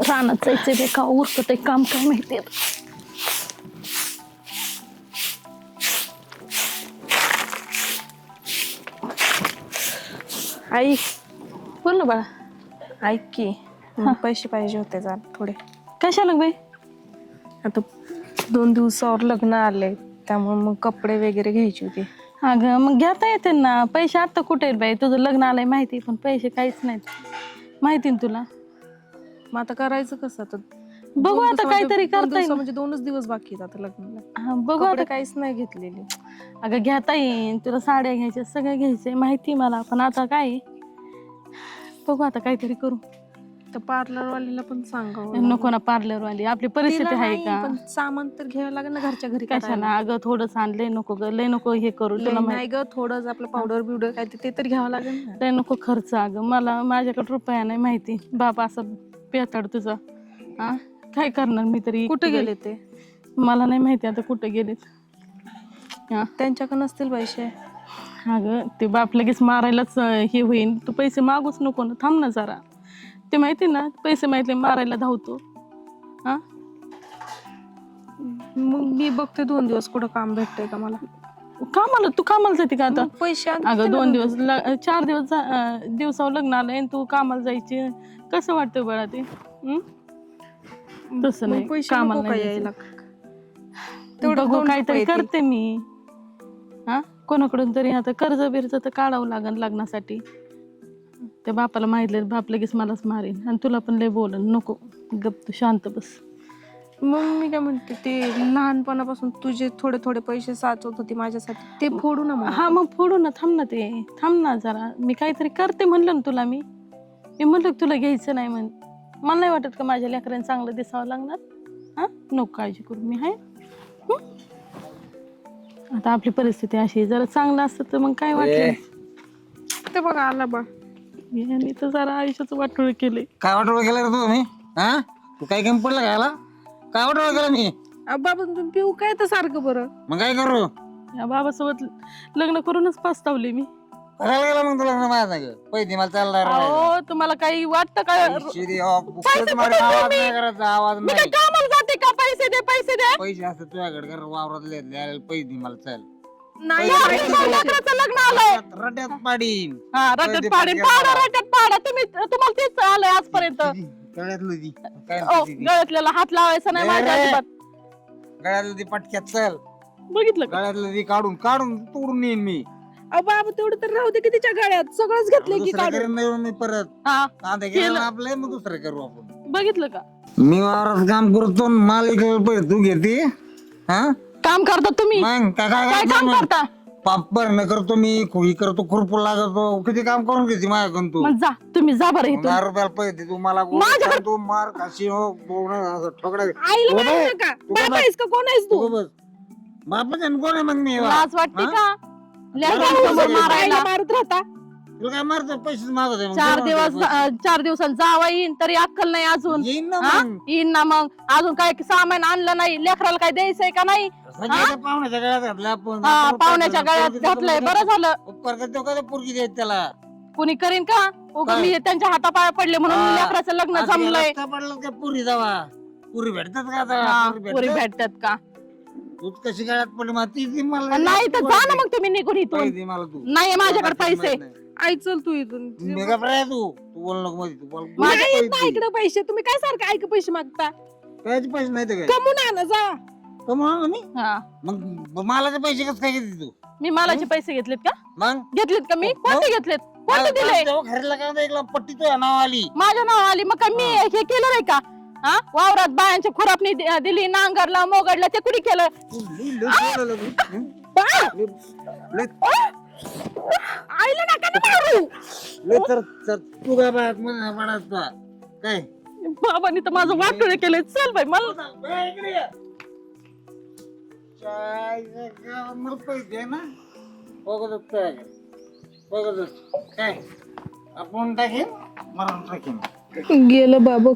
रानात जायचंय बे का उरकत आहे काम काय माहिती. आई बोल ना बाळा. ऐक की पैसे पाहिजे होते जरा थोडे. कशाला बाई? आता 2 दिवसावर लग्न आले त्यामुळे मग कपडे वगैरे घ्यायचे होते. अगं मग घेता येते ना पैसे. आता कुठे आहेत बाई? तुझं लग्न आलंय माहिती पण पैसे काहीच नाहीत माहिती ना तुला. मग आता करायचं कसं? आता बघू आता काहीतरी करता येईल. म्हणजे 2च दिवस बाकी आहेत आता लग्नाला. हा बघू कपडे आता. काहीच नाही घेतलेले. अगं घेता येईन तुला. साड्या घ्यायच्या सगळं घ्यायचंय माहिती मला. पण आता काय बघू आता काहीतरी करू. तर पार्लरवालीला पण सांगावं. नको ना पार्लरवाली. आपली परिस्थिती तिला आहे नाही, का? पण सामान तर घ्यावं लागेल ना घरच्या घरी. कशाला अगं थोडं आणलंय. नको ग लय नको हे करू. तुला नाही ग, थोडं आपलं पावडर बिवडर काय ते तर घ्यावं लागेल ना. लय नको खर्च. अगं मला माझ्याकडे रुपया नाही माहिती. बाबा असं पेताड तुझा. हा काय करणार मी तरी. कुठे गेले ते? मला नाही माहिती आता कुठे गेलेत. हा त्यांच्याकडे नसतील पैसे. अगं ते बाप लगेच मारायलाच हे होईन. तू पैसे मागूच नको ना. थांब ना जरा. ते माहिती ना पैसे माहिती मारायला धावतो. हा मग मी बघते 2 दिवस कुठं काम भेटतंय का मला. कामाला तू कामाला जाते का आता? पैसे अगं 2 दिवस 4 दिवस दिवसावर लग्न आलंय आणि तू कामाला जायची. कसं वाटतं बाळा ते? तसं नाही. पैसे कामाला नको नाही का यायला? तेवढं बघू काहीतरी करते मी. हा कोणाकडून तरी आता कर्ज बिर्ज तर काढावं लागेल लग्नासाठी. त्या बापाला माहितलं बाप लगेच मलाच मारेन आणि तुला पण लय बोलन. नको गप तू शांत बस. मग मी काय म्हणते, ते लहानपणापासून तुझे थोडे थोडे पैसे साचवत होती माझ्यासाठी, ते फोडू ना मग. हा मग फोडू ना. थांब ना ते. थांब ना जरा. मी काहीतरी करते म्हणलं ना तुला. मी म्हणलं तुला घ्यायचं नाही म्हण. मला नाही वाटत का माझ्या लेकरांनी चांगलं दिसावं लागणार. हा नको काळजी करू. मी आहे. आता आपली परिस्थिती अशी जरा चांगलं असतं तर मग काय वाटलं. ते बघा आला बा. यांनी तर जरा आयुष्याचं वाटोळ केलंय. काय वाटोळ केलं रे तुम्ही? हा तू काय कमी पडलं घ्यायला? काय वाटोळ केलं मी? बाबा तुम्ही पिऊ काय तर सारखं बरं. मग काय करू? या बाबासोबत लग्न करूनच पास्तावले मी. करायला गेला मग तुला माझ्या सांग पैसे मला चालणार अहो तुम्हाला काही वाटतं का? आवाज नाही करायचा. आवाज मी काय नाही. कामाला जाते का? पैसे दे पैसे दे. पैसे असतात तुझ्याकडे कर वावरात द्यायला पैसे दे मला. चल नाही लेकराचं लग्न आलंय. रट्यात पाडीन. हा रट्यात पाडेन. पाडा रट्यात पाडा. तुम्हाला तेच आलंय आजपर्यंत. गळ्यातलं दी काय ओ गळ्यातल्याला हात लावायचा नाही माझ्या अजिबात. गळ्यातलं दी पटक्यात. चल बघितलं का? गळ्यातलं दी काढून काढून तोडून येईन मी. बाबा तेवढं तर राहू दे की तिच्या गाड्यात. सगळंच घेतलंय की दुसरं काढून. करेन नाही मी परत. हा कांदे गेला आपले मग दुसरं करू आपण. बघितलं का? मी वावरात काम करतो मालिक पैसे तू घेते. हा काम करता तुम्ही? मग काय काय काय काम करता? पाप भरणं करतो मी. खोई करतो. खुरपूर लागतो. किती काम करून घेते माझ्याकडून तू. मग जा तुम्ही जा बरं इथून. 10 रुपयाला पैसे दे तू मला. माझ्याकडे- तू मार खाशी हो ठोकडा. आईला मारू नका. बाबा आहेस का कोण आहेस तू? बापाच्या कोण आहे मग मी? लाज वाटते हा? का? लेकरांसमोर मारायला. आईला मारत राहता. तुला काय मारतो? पैसेच मागत आहे मग. 4 दिवसात जावा येईन तरी अक्कल नाही अजून. येईन ना हा? मग. येईन ना मग. अजून काय सामान आणलं नाही. लेकराला काय द्यायचंय का नाही? सगळ्याच्या पाहुण्याच्या गळ्यात घातला आपण. हा पाहुण्याच्या गळ्यात घातलंय. बरं झालं. उपकार करतो का पोरगी देत त्याला? कुणी करीन का? उगा मी त्यांच्या हातापाया पडले म्हणून हा. लेकराचं लग्न जमलंय. पडलं का पुरी जावा? पुरी भेटतात का आता? हा, पुरी पोरी भेटतात? भेटतात का? तूच कशी गळ्यात पडली मला ती मला नाही तर जा ना मग तुम्ही निघून इथून. पैसे दे मला तू. नाही माझ्याकडे पैसे. आई चल तू इथून. मी का पर्याय तू बोल नको मध्ये. तू बोल. नाही येत ना इकडे पैसे. तुम्ही काय सारखं ऐक पैसे मागता? कायचे पैसे नाही तर काय? कमून आणा जा. कमवणार मी. हा मग मालाचे पैसे कसं काय घेते तू? मी मालाचे पैसे घेतलेत का? मग घेतलेत का मी? कोणते घेतलेत? कोणते दिले? घरला काय एक पट्टी तुझ्या नाव आली. माझ्या नाव आली. मग काय मी हे केलं नाही का? हा वावरात बायांच्या खुरापणी दिली. नांगरला मोगडला. ते कुणी केलं? आईला नका ना मारू. तू काय बाळात मला पडायचा काय? बाबांनी तर माझं वाटोळ केलंय. चल बाई मला पैसे ना बघत काय आपण टाकेन मला टाकेन. गेलं बाबा.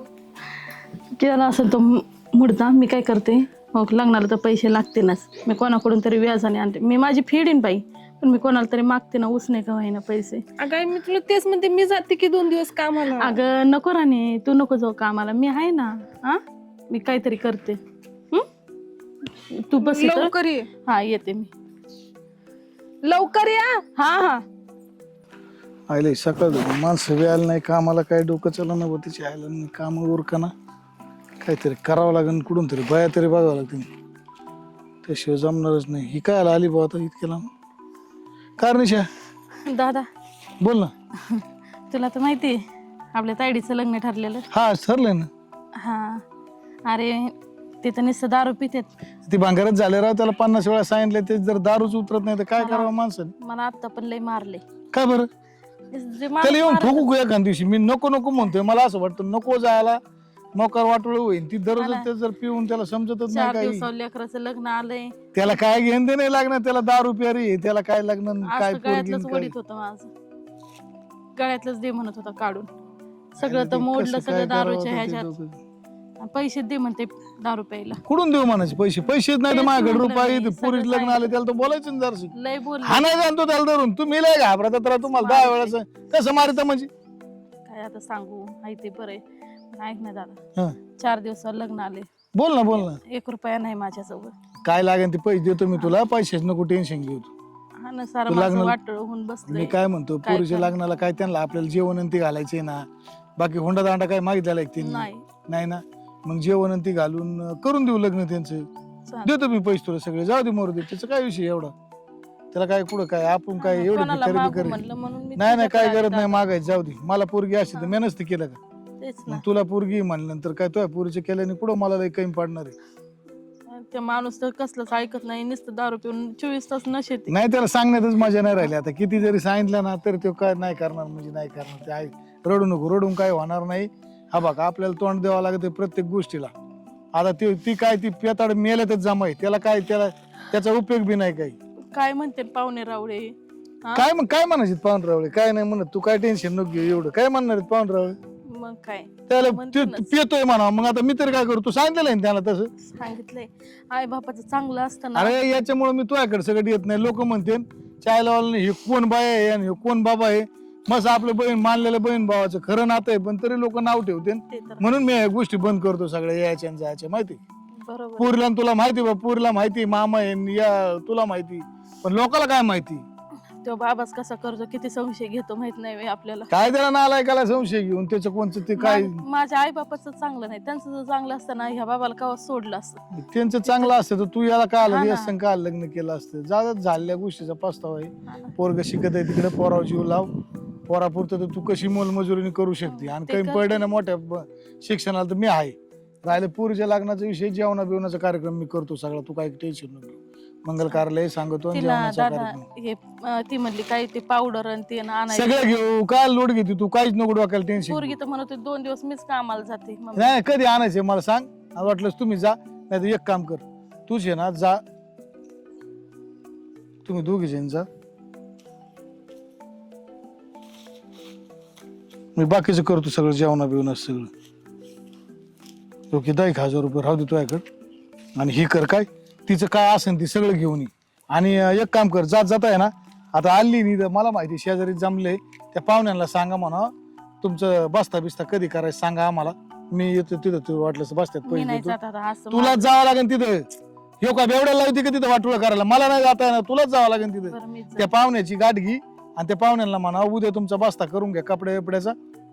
केला असेल तो मुडता. मी काय करते मग लग्नाला तर पैसे लागतीलच. मी कोणाकडून तरी व्याजाने आणते. मी माझी फेडीन बाई. पण मी कोणाला तरी मागते ना, उसने का होईना पैसे. अगं आई, मी तुला तेच म्हणते, मी जाते की 2 दिवस कामाला. अगं नको राणे, तू नको जाऊ कामाला, मी आहे ना. हा, मी काहीतरी करते. तू बस इथं. लवकर ये. हा येते मी. लवकर या. हा हा. आयले सकाळ माणसं वेळाला नाही कामाला, काय डोकं चाललं ना तिची आयला नाही काम उरका ना, काहीतरी करावं लागेल, कुठून तरी बाया तरी बघावं लागतील, त्याशिवाय जमणारच नाही. ही काय आली बा आता इतक्याला कारनिशा? दादा बोल ना. तुला तर माहिती आपल्या तायडीचं लग्न ठरलेलं. हा ठरलंय ना. हा, अरे ते तर नुसतं दारू पितात. ती भांगारच झाले राव, त्याला 50 वेळा सांगितलं, ते जर दारूच उतरत नाही तर काय करावं माणसाने. मला आता पण लय मारले. काय बरं? जे त्याला येऊन ठोकू का एखाद दिवशी? मी नको नको म्हणतोय, मला असं वाटतं नको जायला, मोकार वाटोळ होईल. ती दररोज ते जर पिऊन त्याला समजतच नाही 4 काही. दिवसावर लेकराचं लग्न आलंय. त्याला काय घेणं ते नाही लागणार, त्याला दारू प्यारी आहे, त्याला काय लग्न काय आज गळ्यातलंच पोरगी वडीत होतं माझं, गळ्यातलंच दे म्हणत होता काढून. सगळं तर मोडलं, सगळं दारूच्या ह्याच्यात. पैसे दे म्हणते दारू प्यायला. कुठून देऊ म्हणायचे पैसे? पैसेच नाही तर तेच माझ्याकडे म्हणलं रुपये मी, पुरीच सगळं लग्न आले, त्याला तर बोलायचं ना जरशी. लय बोल हा नाही जाणतो त्याला धरून, तुम्ही लय घाबरता तर तुम्हाला 10 वेळाच कसं मारित म्हणजे. काय आता सांगू, आहे ते बरं आहे. पण ऐक ना दादा, हा. 4 दिवसावर लग्न आले, बोल ना बोल ना. 1 रुपया नाही माझ्यासोबत. काय लागेल ते पैसे देतो मी तुला, पैसेच नको टेन्शन घेऊ तू. हा ना, सारं तू माझं लग्न- वाटोळ होऊन बसलंय. मी काय म्हणतो, काय पोरीच्या करणार? लग्नाला काय त्यांना आपल्याला जेवण आणि ती घालायचे ना, बाकी हुंडा दांडा काय मागितलेला एक त्यांनी नाही नाही ना. मग जेवण आणि ती घालून करून देऊ लग्न त्यांचं. चालेल. देतो मी पैसे तुला सगळे, जाऊ दे मोरू दे, त्याचा काय विषय एवढा. त्याला काय कुठं काय आपण काय एवढं कोणाला खरेदी मागू करेल? म्हणलं म्हणून मी नाही नाही, काय तुझ्याकडे गरज नाही आले मागायचं, जाऊ दे. मला पोरगी अशी तर मी नसतं केलं का? दादा. तेच मग ना, तुला पोरगी म्हणल्यानंतर काय तुझ्या पोरीच्या केल्याने पुढं मला लई कमी पडणार आहे. ते माणूस तर कसलंच ऐकत नाही, नुसतं दारू पिऊन 24 तास नशेत. नाही, त्याला सांगण्यातच मजा नाही राहिली. आता किती जरी सांगितलं ना तर तो काय नाही करणार, म्हणजे नाही करणार. ते आहे, रडू नको, रडून काय होणार नाही. हा बघा, आपल्याला तोंड द्यावं लागतं प्रत्येक गोष्टीला. आता ती काय ती पेताड मेल्यातच जमाय, त्याला काय, त्याचा उपयोग बी नाही काही. काय म्हणते पाहुणे रावळे? हा? काय मग काय म्हणायचे पाहुणरावळे? काय नाही म्हणत, तू काय टेन्शन नको घेऊ. एवढं काय म्हणणार आहेत पाहुणरावळे? मग काय त्याला म्हणते ना. पितोय म्हणा, मग आता मी तरी काय करू? तू सांगितलं आहे ना त्याला तसं. सांगितलंय, आई बापाचं चांगलं असतं ना. अरे याच्यामुळे मी तुझ्याकडे सगळं येत नाही. लोक म्हणते चायलावाला हे कोण बाय आहे आणि हे कोण बाबा आहे. मस्त आपलं बहीण मानलेलं बहीण भावाचं खरं नातं आहे, पण तरी लोक नाव ठेवते. ते तर म्हणून मी या गोष्टी बंद करतो सगळ्या यायच्या आणि जायच्या. माहिती बरोबर. पुरीला आणि तुला माहिती बा, पुरीला माहिती मामा आहे या तुला माहिती, पण लोकाला काय माहिती? तो बाबाच कसा करतो, किती संशय घेतो माहित नाही बे आपल्याला. काय त्याला नालायकाला संशय घेऊन त्याचं कोणचं ते काय. माझ्या आई बापाचं चांगलं नाही, त्यांचं जर चांगलं असतं ना, ह्या बाबाला कवा सोडलं असतं. त्यांचं चांगलं असतं तर तू याला काय हा आलं, ना. या संग काय लग्न केलं असतं. जात झालेल्या गोष्टीचा पस्तावा आहे. पोरग शिकत आहे तिकडे, पोरावर जीव लाव. पोरापुरतं तर तू कशी मोलमजुरी करू शकते, आणि ते काही करते. पडलं ना मोठ्या शिक्षणाला तर मी आहे. राहिलं पुरीच्या लग्नाचा विषय, जेवणा बिवणाचा कार्यक्रम मी करतो सगळा, तू काही टेन्शन नको. मंगल कार्यालय सांगतो आणि तिला जेवणाचा दादा कार्यक्रम हे ती म्हणली काय ते पावडर आणि ते आणायचं. सगळं घेऊ. काय लोड घेते तू? काहीच नको डोक्याला टेन्शन. पोरगी तर म्हणत होती 2 दिवस मीच कामाला जाते. मग नाही, कधी आणायचे मला सांग. वाटलंच तुम्ही जा, नाही तर एक काम कर, तूच आहे ना जा, तुम्ही दोघी जण जा, मी बाकीचं करतो सगळं, जेवणा बिवणा सगळं. ओके, 10,000 रुपये राहू दे तुझ्याकडं, आणि ही कर काय तिचं काय असेल ती सगळं घेऊन ये. आणि एक काम कर, जात आहे ना आता आली नाही, मला माहिती शेजारी जमले, त्या पाहुण्यांना सांगा म्हणा तुमचं बस्ता बिस्ता कधी करायचं सांगा आम्हाला, मी येतो तिथं. तू वाटलं बसतात मी पैसे नाही देतो. जात आता, असं तुला जावं लागेल तिथं. हे का बेवड्या लावते का तिथं वाटोळं करायला? मला नाही जाता येणार, तुलाच जावं लागेल तिथं. बरं, मीच त्या पाहुण्याची गाठ घे आणि त्या पाहुण्यांना म्हणा उद्या तुमचा बस्ता करून घ्या कपड्या बिपड्याचा.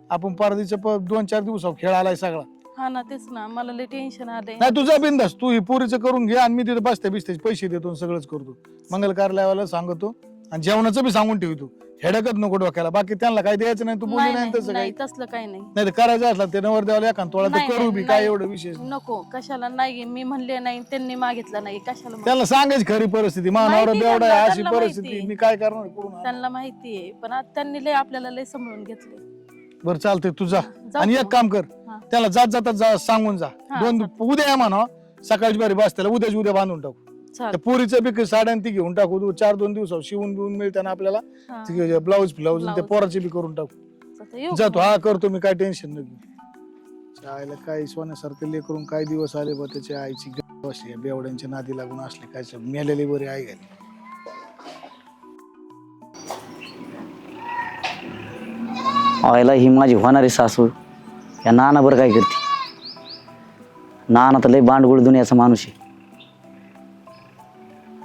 आपण परदीच्या 2-4 दिवसावर खेळ आलाय सगळा. हा ना, तेच ना, मला लय टेन्शन आलंय. नाही तुझा बिंदास, तू ही पोरीचं करून घे आणि मी तिथे बसते बिसते पैसे देतो आणि सगळंच करतो. मंगल कार्यालयाला सांगतो आणि जेवणाचं बी सांगून ठेवतो. हेडकच नको डोक्याला, बाकी त्यांना काय द्यायचं नाही. तू बोलली नाही नाही तसं नाही, काय तसलं काही नाही. नाही तर करायचं असलं ते नवर द्यावं एखाद तोळा तर नाही, करू बी, नाही, काय नाही. एवढं विशेष. नको, कशाला नाही, मी म्हणले नाही, त्यांनी मागितलं नाही, कशाला मागितलं? त्याला सांगायची खरी परिस्थिती, मानावर माहिती बेवडा त्यांना, आहे अशी त्यांना परिस्थिती, माहिती. मी काय करणार कुठून? त्यांना माहिती आहे, पण आता त्यांनी लय आपल्याला लय सांभाळून घेतले. बरं चालतंय, तू जा. जाऊ आणि का? एक काम कर, हा. त्याला जाता सांगून जा. हा, 2 उद्या म्हणा सकाळची बारी बस, त्याला उद्या बांधून टाकू. चालेल. त्या पोरीचं बी साड्या ती घेऊन टाकू. 2 दिवसावर शिवून बिवून मिळताना आपल्याला हा. ब्लाऊज आणि त्या ब्लाऊज. पोराचे बी करून टाकू. आता येऊ जातो, का? हा करतो मी, काय टेन्शन नाही. चायला काय सोन्यासारखं लेकरून काय दिवस आले बा, त्याच्या आईची बसली बेवड्यांच्या नादी लागून असले काय मेलेली बरी आई घाली. व्हायला ही माझी होणारी सासू या नाना बरं काय करते. नाना तर लय बांडगुळ दुनियाचा माणूस आहे.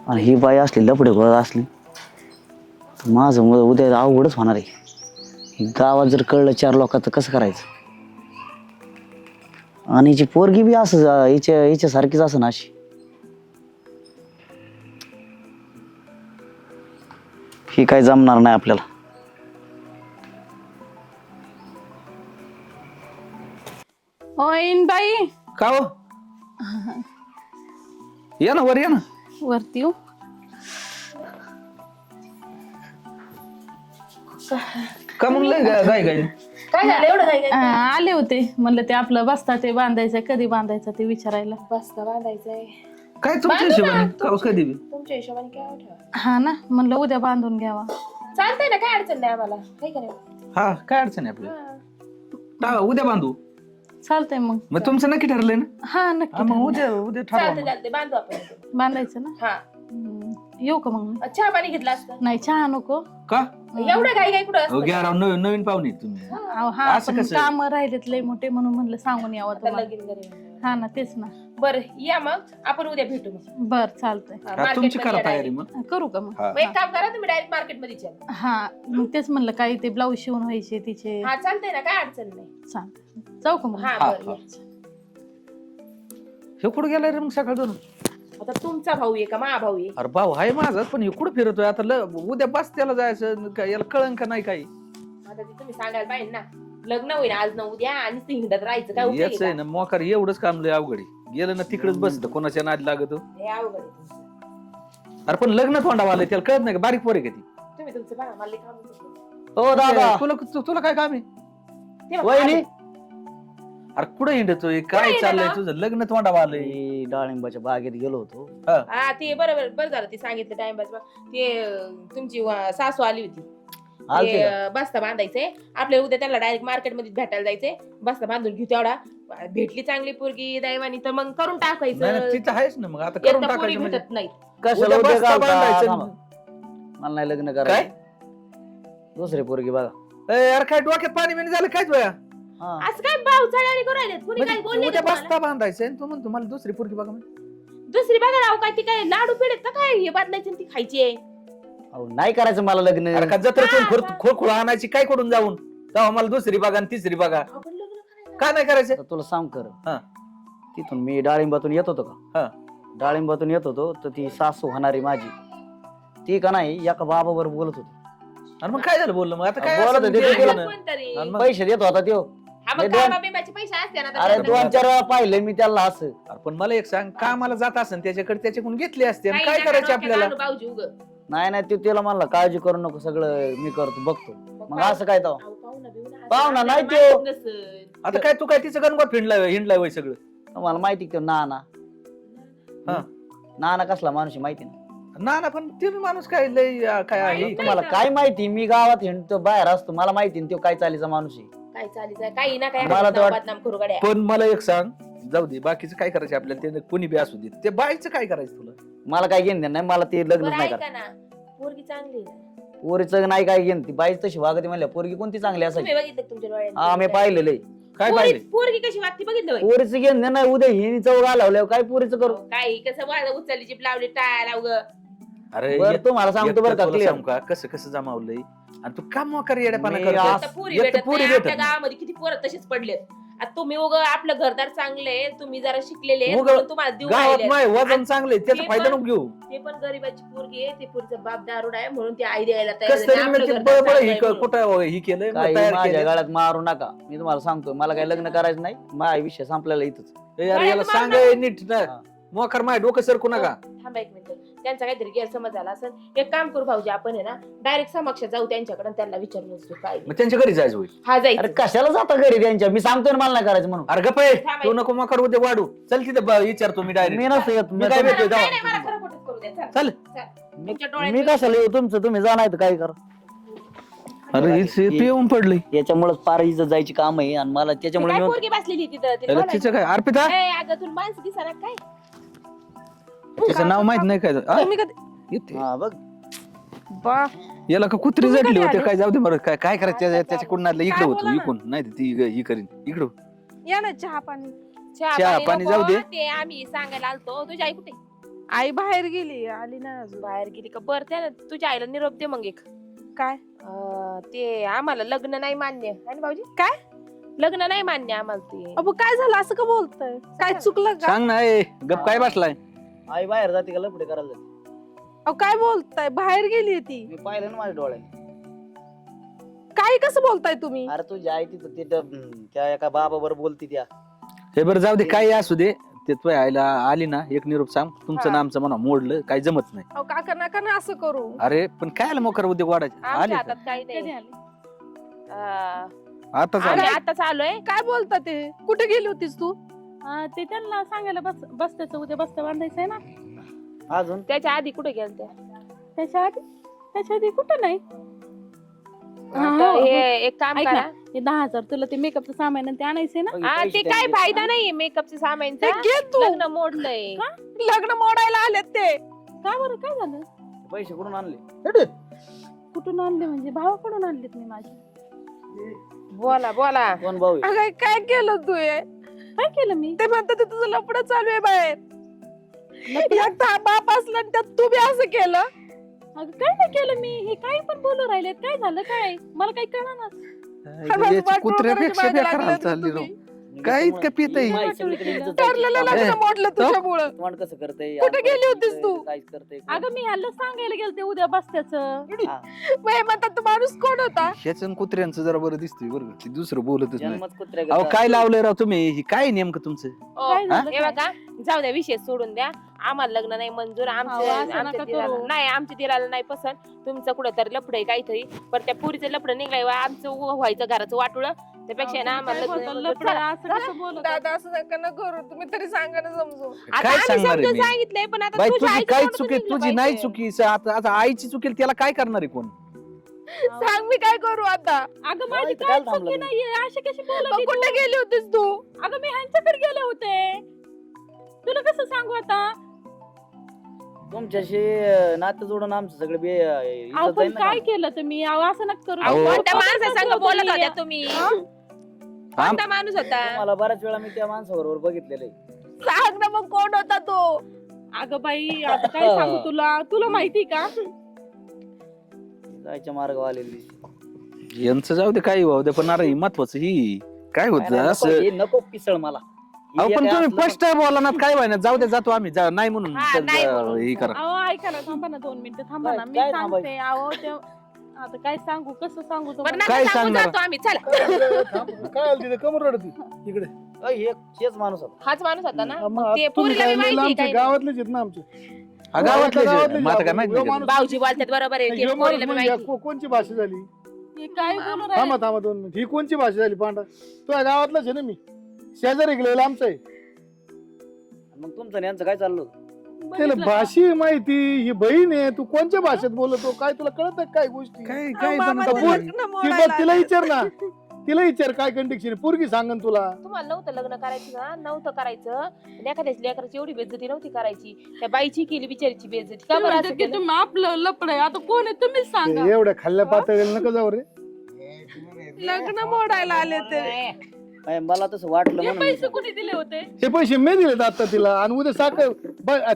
आणि ही बाई असली लपडे बघत असली तर माझं उद्या अवघडच होणार आहे. ही गावात जर कळलं 4 लोकांचं कसं करायचं. आणि हिची पोरगी बी असं हिच्यासारखीच असं ना अशी. ही काय जमणार नाही आपल्याला. ओईन बाई का हो या ना वर या ना. वरती येऊ. का म्हणलं गाय गाय काय झालं एवढं काय आले होते म्हणलं ते आपलं बसता ते बांधायचं कधी बांधायचं ते विचारायला. बसता बांधायचंय काय तुमच्या हिशोबाने काऊस कधी बी तुमच्या हिशोबाने काय ठेवा हा ना म्हणलं उद्या बांधून घ्यावा. चालतंय ना, काय अडचण नाही आम्हाला. काय करायचं हा काय अडचण आहे आपल्याला. उद्या बांधू. चालतंय मग. मग तुमचं नक्की ठरलंय ना. हा हा, नक्की मग उद्या ठरवा चालतंय मग. चालतंय बांधू आपण. बांधायचं ना. हा येऊ का मग. चहा पाणी घेतलं असतं. नाही चहा नको. का एवढं काय काय कुठं हो, असतं? घ्या राव, नवीन पाहुणे आहेत तुम्ही. हा असं पण कसं? काम राहिलेत लय मोठे म्हणून म्हणलं सांगून यावं आता तुम्हाला. लगीन घरी म्हणल्यावर. हा ना तेच ना. बरं या मग आपण उद्या भेटू मग. बर चालतंय. हा, हा, market तुमची मध्ये करा या तयारी direct. मग. करू का मग. हा. मग एक काम करा, तुम्ही डायरेक्ट मार्केट मध्ये चला. हा मग तेच म्हणलं काही ते ब्लाऊज शिवून व्हायचे तिचे. हा चालतंय ना, काय अडचण नाही. चालतंय जाऊ का मग. हा हा, बरं हा. या. हे कुठं गेलाय रे मग सकाळ दोन. आता तुमचा भाऊ आहे का मा भाऊ आहे? अरे भाऊ आहे माझा, पण हे कुठं फिरतोय आता. उद्या बस त्याला जायचं काय, याला कळण का नाही काही. आता ते तुम्ही सांगायला पाहिजे ना. लग्न होईल आज ना उद्या आणि ते हिंडत राहायचं काय उपयोग याच आहे आहे ना मोकार एवढंच काम लय अवघड आहे. गेलं ना तिकडेच बसतं, कोणाच्या नाद लागत. का? हे अवघड आहे तुमचं. अरे पण लग्न तोंडावर आलंय, त्याला कळत नाही का. बारीक पोर आहे का ती. तुम्ही तुमचं बघा, मला लई काम होतं. हो दादा. तुला काय काम आहे. ते बघा, वहिनी अरे कुठं हिंडतोय काय कुठं चाललंय हिंडतो? तुझं. लग्न तोंडावर आलंय. मी डाळिंबाच्या बागेत गेलो होतो. हा ते बरं झालं ते सांगितलं टाइम ते तुमची सासू आली होती. आलते ते का? बस्ता बांधायचंय आपल्याला उद्या. त्यांना डायरेक्ट मार्केट मध्ये भेटायला जायचंय. बस्ता बांधून घेऊ तेवढा. भेटली चांगली पोरगी दैवानी तर मग करून नाही टाकायचं. नाही, तिथं आहेच ना. मग आता करून एकदा पोरी टाकायचं म्हणजे. भेटत नाही. कशाला उद्या उद्या बस्ता घालता? बांधायचं. थांबा. मला नाही लग्न करायचं. दुसरी पोरगी बघा. यार काय डोक्यात पाणी बिणी झालं काय तुया. हा. असं काय भाऊ चढारी करू राहिलेत? कुणी काय बोलले उद्या का तुम्हाला? बस्ता बांधायचं आणि तू म्हणतो मला दुसरी पोरगी बघा म्हणे. दुसरी बघा राव, काय ती काय लाडू पेडेत का काय हे बदलायचे आणि ती खायची आहे? अहो, नाही करायचं मला लग्न. अरे का जत्रेतून खोळखोळ आणायची काय कडून जाऊन. तेव्हा मला दुसरी बघा आणि तिसरी बघा. आपण लग्न करायचं. का नाही करायचं. आता तुला सांग कर. हा. तिथून मी डाळिंबातून येत होतो का. हा. डाळिंबातून येत होतो तर ती सासू होणारी माझी ती का नाही एका बाबावर बोलत होती. आणि मग काय झालं बोललं मग आता काय बोलत असेल होते ते ते केलं. केलं. कोणतरी. आणि मग- पैसे देत होता त्यो. हा नाही, मग दोन- कामाबिमाचे पैसे असते ना तर अरे त्यांना 2-4 वेळा पाहिलं मी त्याला असं. अरे पण मला एक सांग, कामाला जात असेल त्याच्याकडे त्याच्याकडून घेतले असते आणि काही काय नका करायचे डोक्यात आपल्याला. आणू भाऊजी उगं. नाही नाही ते त्याला म्हणला काळजी करू नको सगळं मी करतो बघतो. मग असं काय तो अहो, पाहुणा-बिहुणा असं पाहुणा नाही आपल्याला त्यो. माहित नसेल. आता काय तू काय तिचं गणगोत हिंडलाय वय सगळं. मला माहिती की तो नाना. हा. नाना कसला माणूस आहे माहिती ना. ना ना पण ते माणूस काय लय काय आहे. तुम्हाला काय माहिती मी गावात हिंडतो बाहेर असतो मला माहिती ना तो काय चालीचा माणूस आहे. काय चालीचं काही ना काय मला तर नाव वाट- बदनाम करू गड्या. पण मला एक सांग, जाऊ दे बाकीचं काय करायचं आपल्याला. ते कोणी बी असू दे. ते बाईचं काय करायचं तुला. मला काय घेणं देणं नाही मला ते लग्नच बरं नाही ऐका करायचं. ना, पोरगी चांगली आहे ना. पोरीचं नाही काय घेणं ती बाई तशी वागते म्हणल्या पोरगी कोणती चांगली असायची. तुम्ही बघितलं का तुमच्या डोळ्यात? हा मी पाहिलेलं आहे. काय पोरी- पाहिजे. पोरगी कशी वागती बघितलं होय? पोरीचं घेणं नाही उद्या हिनी चौघ आलावल्या काय पोरीचं करू. काही कसं वाज उचलली जीप लावली टाळायला उग. अरे बरं एक- तुम्हाला सांगतो बरं का तुला clear. सांगू का कसं कसं जमावलंय. आणि तू काम कर येड्यापणा मी करतोय. आज- आता पोरी एक तर भेटत पोरी नाही. भेटत आपल्या नाही. गावामध्ये किती पोरं तसेच पडलेत. आता तुम्ही उग आपलं घरदार चांगले तुम्ही जरा शिकलेले आहेत, उग म्हणून तुम्हाला देऊ गावात राहिले. माय वजन चांगले त्याचा ते फायदा पण- नको घेऊ. ते पण गरीबाची पोरगी आहे. ते पोरीचा बाप दारुड आहे म्हणून ती आई द्यायला तयार कस तरी नाही. आपलं म्हणजे घरदार बळबळ चांगलं ही आहे म्हणून. कुठं ही केलंय मग काही तयार माझ्या केलंय. गाळ्यात मारू नका मी तुम्हाला सांगतो मला काही लग्न करायचं नाही माझा विषय संपलेला इथंच. ए यार, याला गळ्यात सांग मार नीट ना. हा. मोखर माय डोकं सरकू नका. थांबा एक मिनिट. त्यांचा काहीतरी गैरसमज झाला असेल. एक काम करू भाऊजी, आपण आहे ना डायरेक्ट समक्ष जाऊ त्यांच्याकडे आणि त्यांना विचारून असतो काय मग त्यांच्या घरी जायचं होईल. हा अरे जायचं. कशाला जाता घरी त्यांच्या मी सांगतोय ना मला नाही करायचं म्हणून. अरे गप्प आहे. थांबा. तू नको मोखर उद्या वाढू. चल तिथे विचारतो मी डायरेक्ट. मी नसतो येत मी काय भेटतोय नाही, नाही, मला जाऊ. खरं खोटंच करू द्या. चला. चल. तुमच्या डोळ्यात मी कशाला येऊ तुमचं तुम्ही जा नाही तर काय करा. अरे इथे पिऊन पडलंय. याच्यामुळेच पार इथं जायची काम आहे आणि मला त्याच्यामुळे काय मी पोरगी बसलेली तिथं तिला अरे बोलायचं. तिचं काय अर्पिता ए, अगं तुला माणसं दिसणार काय? तिचं नाव माहित नाही काय. तुम्ही कधी येते. हा बघ बा याला का कुत्री तुम्ही जडली कधी होते आले? काय जाऊ दे बरं काय करायचं आता त्याच्या काय? कुणाला इकडे काय होतो बोला ना? इकून नाही तर ती ही करीन इकडं या ना चहा पाणी. चहा पाणी जाऊ दे. ते आम्ही सांगायला आलतो तुझी आई कुठे आई बाहेर गेली, आली ना अजून. बाहेर गेली का? बर त्या तुझ्या आईला निरोप दे मग एक. काय ते आम्हाला लग्न नाही मान्य आहे ना भाऊजी? काय? लग्न नाही मान्य आम्हाला ते. अबो काय झालं, असं का बोलतय? काय चुकलं का? सांग ना गप काय बसलाय आई बाहेर जाते का लपडे करायला जाते? अहो काय बोलताय? बाहेर गेली ती. मी पाहिलं ना माझ्या डोळ्याने. काय कसं बोलताय तुम्ही? अरे तुझी आई तिथं तिथं त्या एका बाबा बरोबर बोलती त्या. हे बरं जाऊ दे काय असू दे ते तुझ्या आईला आली ना एक निरोप सांग तुमचं हा. नामचं म्हणा मोडलं काही जमत नाही. अहो काका नका ना असं करू. अरे पण काय मोकर उद्योग वाढायचे आमच्या आली हातात काही कधी नाही. आले? आता आम्ही चालेल आताच आलोय. काय बोलता ते? कुठे गेली होतीस तू? ते त्यांना सांगायला बसत्याचं उद्या बस्ता बांधायचंय ना. अजून त्याच्या आधी कुठे गेल त्या? त्याच्या आधी कुठं नाही. तर हे एक काम ऐक करा. ना, हे 10,000 तुला ते मेकअपचं सामान आणि ते आणायचंय ना. हा ते काय फायदा नाहीये मेकअपचं सामानचा. ते घे तू. लग्न मोडलंय. लग्न मोडायला आलेत ते. का बरं काय झालं? पैसे कुठून आणले? कुठून आणले म्हणजे भावाकडून आणलेत मी माझे. बोला कोण भाऊ आहे? अगं काय केलं तू हे? काय केलं मी? ते म्हणतात ते तुझं लफडं चालू आहे बाहेर. एक बाप असला आणि त्यात तू बी असं केलं. अगं काय नाही केलं मी. हे काही पण बोलू राहिलेत. काय झालं काय? मला काही कळणार. माझं याची वाटोळं कुत्र्यापेक्षा करायची बेकार मागे हाल चालली लागलं राव. काय इतकं पितंय? माहिती सगळीकडे इज्जत जायची. ठरलेलं लग्न मोडलं तुझ्यामुळं. तोंड कसं करतंय? कुठे गेली होतीस तू? काय करतंय? अगं मी ह्याला सांगायला गेलते उद्या बसत्याचं. मग हे म्हणतात तू माणूस कोण होता? ह्याचं कुत्र्यांचं जरा बरं दिसतंय बरं का. ते दुसरं बोलतच नाही. जन्मच कुत्र्या अहो करता. काय लावलंय राव तुम्ही ही काय नेमकं तुमचं? काय झालं हे काय? बघा जाऊ द्या विषय सोडून द्या. आम्हाला लग्न नाही मंजूर. अहो, आमच्या असं नका आमच्या दिराला करू. नाही आमच्या दिराला नाही पसंत. तुमचं कुठं तरी लफड आहे काहीतरी. पण त्या पुरीचं लफडं निघलंय आमचं व्हायचं घराचं वाटुळ. त्यापेक्षा ना आम्हाला काय लग्न बोलता? नाही मंजूर. लफडं चला. असं कसं बोलत? दादा असं नका ना करू. तुम्ही तरी सांगा ना समजून. आता काय आम्ही सांगणार आहे समजून मी? सांगितलंय पण आता बाई तुझ्या तुझी आईचं काय तोंड चुकी निघलं तुझी नाही पाहिजे. चुकी आता आता आईची चुकी त्याला काय करणार आहे कोण? सांग मी काय करू आता? अगं माझी इथं काय काय थांबलं चुकी तुम्ही? नाहीये. अशी कशी बोलत मग कुठे गेली होतीस तू? अगं मी ह्यांच्याकडे गेले होते. तुला कसं सांगू आता? तुमच्याशी नातं जोडून आमचं सगळं अहो पण काय केलं तुम्ही? अहो असं नका करू. अहो, कोणत्या पप्पा माणसासंग कसं बोलत बोलली? होत्या तुम्ही? कोणता माणूस होता? मला बऱ्याच वेळा मी त्या माणसाबरोबर बघितलेलं आहे. सांग ना मग कोण होता तो? अगं बाई आता काय सांगू तुला? तुला माहिती का? जायच्या मार्गावर आलेली. यांचं जाऊ दे काही भाऊ दे पण अरे महत्वाचं ही काय होत नको, असं हे नको पिसळ मला. अहो हे पण काय तुम्ही असलं फर्स्ट टाइम बोला ना काय व्हायना जाऊ दे जातो आम्ही नाही म्हणून हा, नाही म्हणून. हे करा. अहो ऐका ना, थांबा ना 2 मिनिटं थांबा काय- ना. मी काय सांगते. अहो ते आता काय सांगू कसं सांगू बरं तुम्हाला? नका काय सांगू, सांगणार? जातो आम्ही. चला. काय आलं तिथे कमर रडती इकडे? हेच माणूस होता. हाच माणूस होता ना? मग ते तुम्ही पोरीला काय बी माहिती आमच्या काही गावातलेच आहेत ना आमचे. हा, गावातले गावातलेच मग आता काय आपण. माहिती ह्यो नाही का? माणूस- भाऊजी बोलतात बरोबर आहे. ते ह्यो माणूस पोरीला बी म्हणजे माहिती. कोणची भाषा झाली? हे काय बोलू थांबा राहिले? थांबा 2 मिनिट. ही कोणची भाषा झाली पांढरा? तो या गावातलाच आहे ना मी. शेजारी गेलेला आमचा आहे. मग तुमचं आणि यांचं काय चाललं होतं? त्याला बघितलं का? भाषी माहिती. ही बहीण आहे. तू कोणत्या भाषेत बोलतो? काय तुला कळत काय गोष्टी? काय काय अहो, पण मामा, आता ते बोल. लग्न ती मोडायला बघ तिला आले. विचार ना. तिला विचार काय कंडिक्शन पोरगी सांगन तुला. तुम्हाला नव्हतं लग्न करायचं ना? नव्हतं करायचं. आणि एखाद्याच लेकराची एवढी बेइज्जती नव्हती करायची. त्या बाईची केली बिचारीची बेइज्जती. का ते बरं म्हणतात असं की केलं? तुम्ही आपलं लपड आहे. आता कोण आहे तुम्हीच सांगा. एवढ्या खाल्ल्या पातळीला नका जाऊ रे. लग्न मोडायला आले ते. काय मला तसं वाटलं हे म्हणून पैसे कुणी दिले होते? हे पैसे मी दिलेत आता तिला. आणि उद्या साखर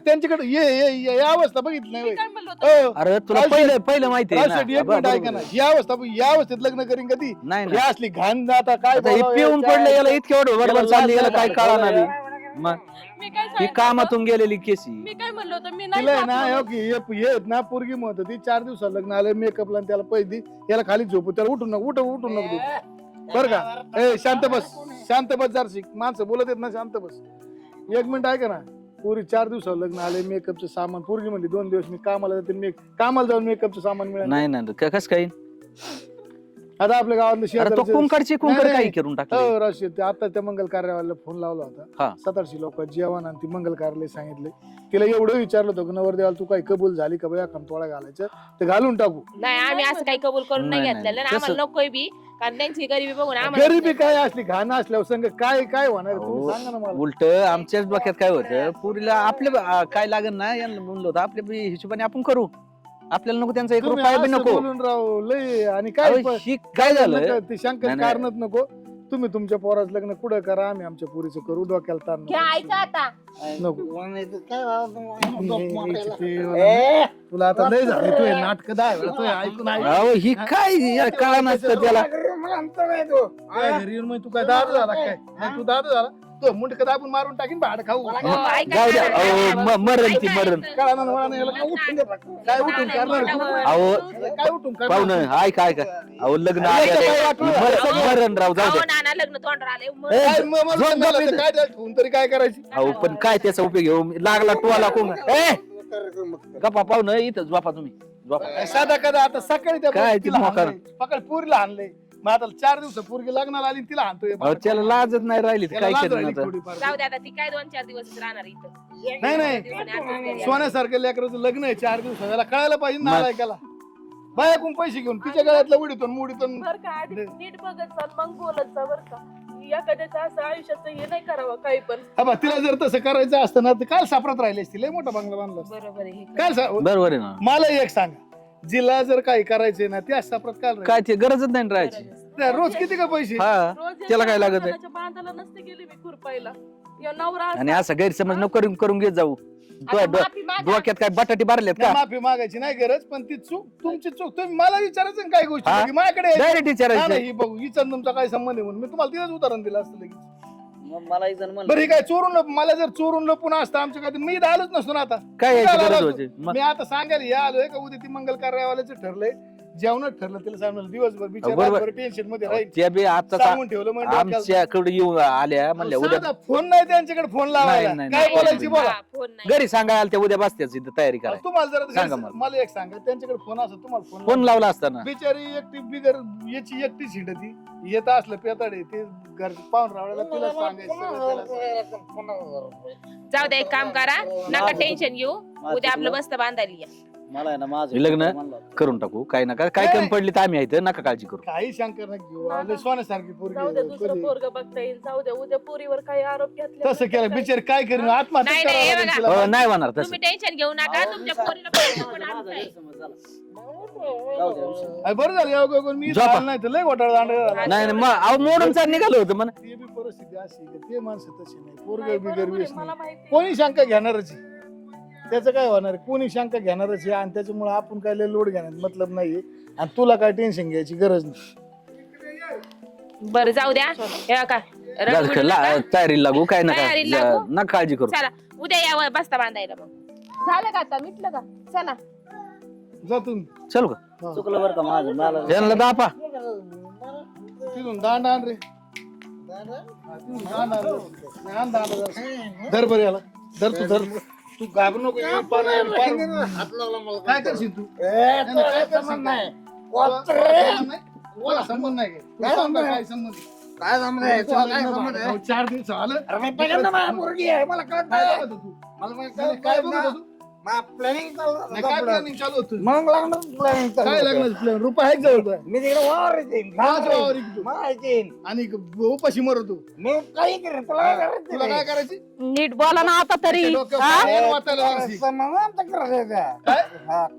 त्यांच्याकडे ये अवस्था बघितली नाही मी होय. काय म्हणलं होतं? हो. अरे तुला रावशेठ- पहिलं माहिती आहे रावशेठ, ना एक मिनिट ऐका बरोबर ना. आहे. ही अवस्था या अवस्थेत लग्न करीन कधी? नाही ही ना असली घाण आता काय आता हे बोलावं पिऊन याच्या- पडलं याला इतके बरोबर याला चालली लाज याला काय नाही कळा वाटत. मग मी काय ही सांगितलं कामातून गेलेली केसी. होतं? मी काय म्हणलं होतं? मी तिला नाही आहे ना वापरलं. हो की हे आहेत ना पोरगी म्हणत होती 4 दिवसात लग्न आलं मेकअपला आणि त्याला पैसे दे. याला खाली झोपू त्याला उठून नको उठून नको देऊ. बरं का? ए शांत बस जराशी. माणसं बोलत आहेत ना शांत बस. 1 मिनिट ऐका ना. पोरी 4 दिवसावर लग्न आले मेकअपचं सामान. पोरगी म्हणली 2 दिवस मी कामाला जाते. मी कामाला जाऊन मेकअपचं सामान मिळालं. नाही ना कसं काय आता आपल्या गावातलं अरे तो शेजारचे- कुंकड नाही, काही करून टाकलं हो राशी ते आता त्या मंगल कार्यालयाला फोन लावला हा. होता. 700 लोक जेवण आणि ती मंगल कार्यालय सांगितले. तिला एवढं विचारलं होतं की नवरदेवाला तू काही कबूल झाली का बाया तोळा घालायचं ते घालून टाकू. नाही आम्ही असं काही कबूल करून नाही नाही, घेतलेलं आणि नाही. आम्हाला नकोय बी. कारण त्यांची गरिबी बघून आम्हाला गरिबी काय असली घाण असल्यावर संग काय काय होणार आहे? तुम्ही हो. सांगा ना मला. उलट आमच्याच डोक्यात काय होतं पुरीला आपल्या काय लागेल ना यांना म्हणलं होतं आपल्या हिशोबाने आपण करू आपल्याला नको त्यांचा 1 तुम्ही रुपया बी असं नको. बोलून राव लय आणि काय अहो, ही काय झालं ते शंकर नाही, नाही. कारणच नको. तुम्ही तुमच्या पोराचं लग्न कुठं करा, आम्ही आमच्या पुरीचं करू. डोक्याला ताण घ्या नको. ऐका आता तुला आता लय झालं तू नाटक तू ऐकून अहो ही काय कळा नसतं त्याला. घरी येऊन मग तू काय दादू झाला काय नाही, तू दादू झाला तो मुंडक दाबून मारून टाकीन भाड खाऊ. हो, ऐका जाऊ द्या. ना. अहो मरण ती मरण. कळा ना मला नाही, याला काय उठून देतात? काय उठून करणार? अहो काय उठून करणार? पाहुणं ऐका अहो लग्न मरण राव जाऊ अहो, द्या. नाना लग्न तोंडावर आले काय मग मला झोप झालं झोप तर काय द्यायचं? ठेवून तरी काय करायची? अहो पण काय त्याचा उपयोग घेऊ लागला टोला कोण गप्पा पाहुणं इथं झोपा तुम्ही झोपा. साधा कदा आता सकाळी त्या काय तिला ती मोकार? हाणलंय. सकाळी पुरीला आणलंय. मग आता 4 दिवस पुरगी लग्नाला आली आणि तिला आणतोय. अहो त्याला लाजच नाही राहिली तर त्याला काय लाज केलं राहिली आता. थोडीफार. जाऊ दे आता ती काय 2-4 दिवस राहणार इथं. नाही नाही दिवसांनी आठवण सोन्यासारख्या लेकराचं लग्न आहे 4 दिवस त्याला कळायला पाहिजे ना मग. ऐकायला. बायाकून पैसे घेऊन तिच्या गळ्यातलं उडीतून मुडीतून बर का आधी नीट बघत चाल मग बोलत जा बर का. एखाद्याचं असं आयुष्याचं हे नाही करावं काही पण. हा तिला जर तसं करायचं असतं ना तर काल सापडत राहिले असते. लय मोठा बंगला बांधला असता. बरोबर आहे हे. काय बरोबर आहे ना. मला एक सांगा, जिला जर काही करायचंय ना त्या सापडत काय काय ते गरजच नाही ना राहायची. रोज किती का पैसे? हा रोज त्याला काय लागत आहे? लग्नाच्या बांधाला नसते गेली मी खुरपायला. या नवरा आणि असं गैरसमज नको करून घेत जाऊ. आता माफी मागा. डोक्यात काय बटाटे बारलेत नाही, का माफी मागायची नाही गरज, पण ती चूक तुमची चूक. तुम्ही मला विचारायचं ना काही गोष्टी हा? की माझ्याकडे यायचं. डायरेक्ट नाही, विचारायचं. नाही, ही बघू हिचा तुमचा काय संबंध आहे म्हणून मी तुम्हाला तिथंच उदाहरण दिलं असतं लगेच. मला एक जण म्हणलं, बरं ही काय चोरून मला जर चोरून लपून असतं आमच्या काय मी इथं आलोच नसतो ना आता. काय यायची आला गरज असतो. होती मग? मी आता सांगायला या आलोय का उद्या ती मंगल कार्यावाल्याचं ठरलंय, जेवणच ठरलं तिला सांगितलं दिवसभर बरोबर. बिचार टेन्शन मध्ये राहील. त्या बी आता सांगून ठेवलं म्हणजे डोक्याला- आमच्याकडे येऊन आल्या म्हणल्या उद्या साधा फोन नाही त्यांच्याकडे फोन लावायला. नाही, काय नाही. बोलायची बोला. हा, फोन नाही. घरी सांगायला आल्या त्या उद्या बसत्याच इथं तयारी करा. तुम्हाला जर सांगा मला. मला एक सांगा, त्यांच्याकडे फोन असतो तुम्हाला फोन फोन लावला असताना बिचारी एकटी बिगर याची एकटी शिंडती येत असलं पेताडे ते घर पाहून रावल्याला तिला सांगायचं. जाऊ दे एक काम करा नका टेन्शन घेऊ. उद्या आपलं बसत बांधायला या. मला आहे ना माझं लग्न म्हणलं. करून टाकू काय नका काय कमी पडली तर आम्ही आहे नका काळजी करू. काही शंकर नाही घेऊ. आपले सोन्यासारखी जाऊ द्या पोरगी दुसरं कधी- पोरग बघता येईल. जाऊ द्या उद्या पोरीवर काही आरोप घेतले तसं केलं बिचारी काय करेन आत्महत्या नाही, नाही, हे करावं लागेल बघा. तिला. नाही होणार तसं. तुम्ही टेन्शन घेऊ नका. तुमच्या पोरीला पैसे पण माझा आणताय. गैरसमज झाला. जाऊ द्या, विषय नाही. अरे बरं झालं यावं का मी झोपा. झालं नाही तर लय घोटाळा दांडगा झाला. नाही नाही, मग अहो मोडून निघालो होतं म्हणा. ते बी परिस्थिती अशी आहे की ते माणसं तशी नाही पोरग बिगर बरोबर आहे, वेस मला नाही. माहिती कोणी शंका घेणारच आहे. त्याचं काय होणार आहे? कोणी शंका घेणारच आहे आणि त्याच्यामुळे आपण काय लय लोड घेण्यात मतलब नाहीये आणि तुला काय टेन्शन घ्यायची गरज नाही. बरं जाऊ द्या हे बघा रडू नका. तयारी लागू काय तयारीला नका लागू? नका काळजी करू. चला उद्या या बसता बांधायला मग झालं का आता मिटलं का चला. जा तुम्ही चल का चुकलं बरं का माझं. मला यांना दापा. तिथून दांड आण रे. हा, तिथून दांड आण रे. नाही, आण दांड जरा. धर बरं याला धर तू धर तू घाबरू नको. काय करशील तू? नाही, काय करशील? तुला संबंध नाही काय? तुला सांग काय संबंध? काय संबंध आहे? तुला काय संबंध आहे? 4 दिवस झालं. अरे मी पहिल्यांदा माझ्या पोरगी आहे, मला कळत काय नाही. बघत होता तू? मला माहित काय नाही. काय बघत होता तू? प्लॅनिंग नाही, काय planning चालू होतं? मग लागणार प्लॅनिंग काय लागणार प्लॅन? रुपये आहेत जवळ तुझ्या? मी तिकडे वावर येते कोणाच्या वावर आहे तू? माहिती आणि उपाशी मरतो. मी काही करेन तुला काय करायचं तुला काय करायची? नीट बोला ना आता तरी. डोक्यावर हा? पाणी वाटायला लागली. संबंध आमचा करायचा काय?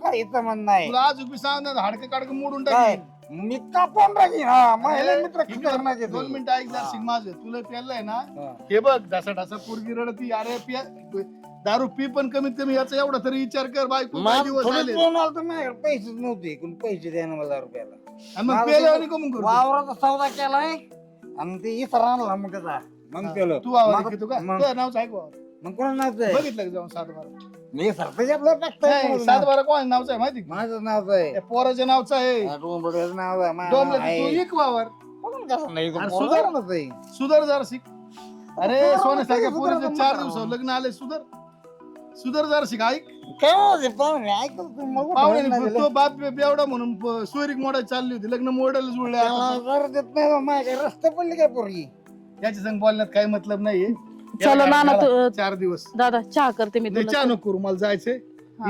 काही संबंध नाही तुला आज उभी सांगणार हाडकं काढकं मोडून काय टाकी. मी कापून टाकीन. हा महिला मित्र करण्याचे 2 मिनिटं ऐक जरा माझं. तुला प्यायलंय ना हे बघ ढासा ढासा पोरगी रडती. अरे पिया दारू पी पण कमीत कमी याचा एवढा तरी विचार कर. बायको काय दिवस झाले पैसेच नव्हते कोण पैसे द्या ना मला रुपयाला आणि मग पेल्यावर आणि कमून करतो. वावराचा सौदा केलाय आणि ते इसरा आणला मग त्याचा मग केलं तू आवाज मग- घेतो का? मग- तुझं नावच ऐकू मग कोणा नावचं आहे बघितलं का जाऊन 7-12? मी सरपंच आपलं टाकतोय 7-12 कोण नावचं आहे माहिती का? माझं नाव आहे त्या पोराच्या नावचं आहे. डोंबड्याचं नाव आहे माझं डोंबलं नाव तू आहे. एक वावर बघून कसं नाही तो आणि पोरगा सुधार- म्हणत आहे. सुधर जरा शिक. अरे सोन्यासारख्या सुधार- पोरीचं सुधार- 4 दिवसावर लग्न आले. सुधर जरा शिक. ऐक काय होते पाहुणे ऐकतो तू मग पाहुणे तो बाप बेवडा म्हणून सोयरीक मोडायला चालली होती. लग्न मोडायला जुळले. देत नाही बा, माझ्या काय रस्ते पडले काय पोरगी याच्या संग बोलण्यात काही मतलब नाहीये. चला नाना तू 4 दिवस दादा चहा करते मी नाही तुला. चहा नको करू. मला जायचंय.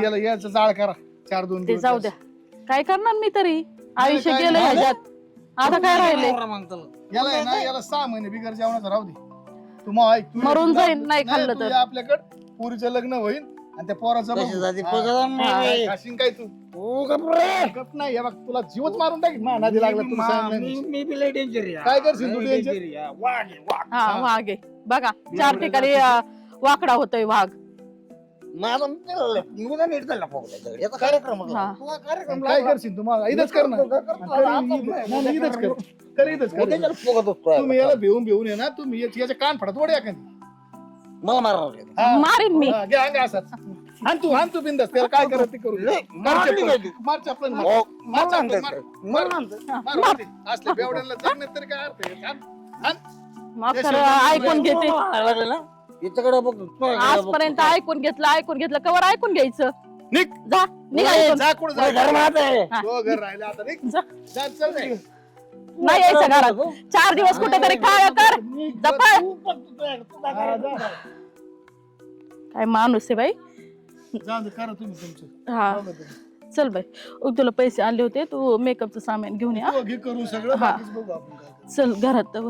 याला याचं जाळ करा 4-2 ते दिवस. जाऊ द्या. काय करणार मी तरी आयुष्य काय गेलं नाही. ह्याच्यात. आता काय राहिले. याला आहे ना याला 6 महिने बिगर जेवणाचं राहू दे. तू मग ऐक तू मरून तुला- जाईन नाही खाल्लं तू तर. ये आपल्याकडे पुरीचं लग्न होईल आणि त्या पोराचा बघू. कशासाठी हा. पगार नाही हा, रे. खाशीन काय तू तू गप रे. गप नाही हे बघ तुला जीवच मारून टाकीन मा नादी लागला तुला सांगितलं नाही. मी बी लय डेंजर आहे. काय करशील तू लय danger? danger आहे. वाघ आहे, वाघ. हा वाघ आहे बघा 4 ठिकाणी वाकडा होतोय वाघ. माझा मित्र मी उद्या नीट झाला पोगला. याचा कार्यक्रम होता. हा. तुझा कार्यक्रम काय करशील तुम्हाला इथंच कर ना नाही, इथंच कर कर इथंच कर उद्याच्याला पोगत होतो. तुम्ही याला भिवून ये ना तुम्ही याच्या कान फडत ओढ्या का मला मारणार आहे. हा. मारीन मी. हा, घे अंगा असाच हान तू बिंदास त्याला काय करत ते करू दे. मार मारली चप्पल. काय ती? मार चप्पल मार. हो, मार मला चप्पल, म्हणतात. मार. मला म्हणतात. मार होती. असल्या बेवड्यांना जगण्यात तरी काय अर्थ आहे हान, हान. मग खरं ऐकून घेते. लागलं ना इकडे बघ तुझ्याकडे बघ. आजपर्यंत ऐकून घेतलं कवर ऐकून घ्यायचं. निघ जा निघा इथून. जा कुठं तुझं घर माझं आहे. तो घर राहिलं आता निघ जा. जा, चल रे. नाही यायचं घरात. 4 दिवस कुठेतरी काय कर. जपा. तू पण तुझा हा, जा. काय माणूस आहे बाई. जा जा, करा तुम्ही तुमचं हा चल बाई. तुला पैसे आले होते तू मेकअपचं सामान घेऊन या. तू घे करू सगळं बाकीच बघू आपण काय चल घरात तर